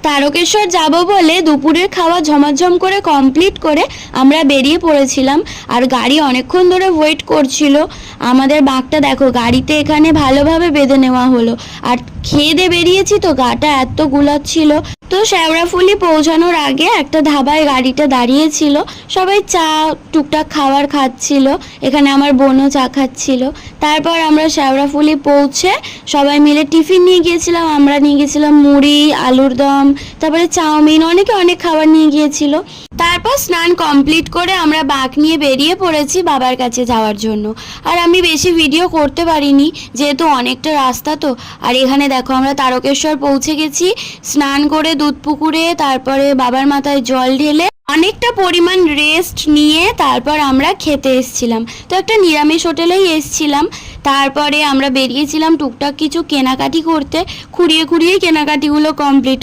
তারকেশ্বর যাব বলে দুপুরের খাওয়া ঝমাঝম করে কমপ্লিট করে আমরা বেরিয়ে পড়েছিলাম। আর গাড়ি অনেকক্ষণ ধরে ওয়েট করছিল। আমাদের বাঘটা দেখো গাড়িতে এখানে ভালোভাবে বেঁধে নেওয়া হলো। আর খেয়ে দিয়ে বেরিয়েছি তো গাটা এত গুলাচ্ছিল। তো শেওড়াফুলি পৌঁছানোর আগে একটা ধাবায় গাড়িটা দাঁড়িয়েছিল, সবাই চা টুকটাক খাবার খাচ্ছিল, এখানে আমার বোনও চা খাচ্ছিল। তারপর আমরা শেওড়াফুলি পৌঁছে সবাই মিলে টিফিন নিয়ে গিয়েছিলাম। আমরা নিয়ে গেছিলাম মুড়ি, আলুর দম, তারপরে চাউমিন, অনেকে অনেক খাবার নিয়ে গিয়েছিল। তারপর স্নান কমপ্লিট করে আমরা বাঘ নিয়ে বেরিয়ে পড়েছি বাবার কাছে যাওয়ার জন্য। আর আমি বেশি ভিডিও করতে পারিনি যেহেতু অনেকটা রাস্তা তো। আর এখানে দেখো আমরা তারকেশ্বর পৌঁছে গেছি। স্নান করে দুধ পুকুরে তারপরে বাবার মাথায় জল ঢেলে অনেকটা পরিমাণ রেস্ট নিয়ে তারপর আমরা খেতে এসেছিলাম। তো একটা নিরামিষ হোটেলেই এসেছিলাম। তারপরে আমরা বেরিয়েছিলাম টুকটাক কিছু কেনাকাটি করতে, খুঁড়িয়ে খুঁড়িয়ে কেনাকাটিগুলো কমপ্লিট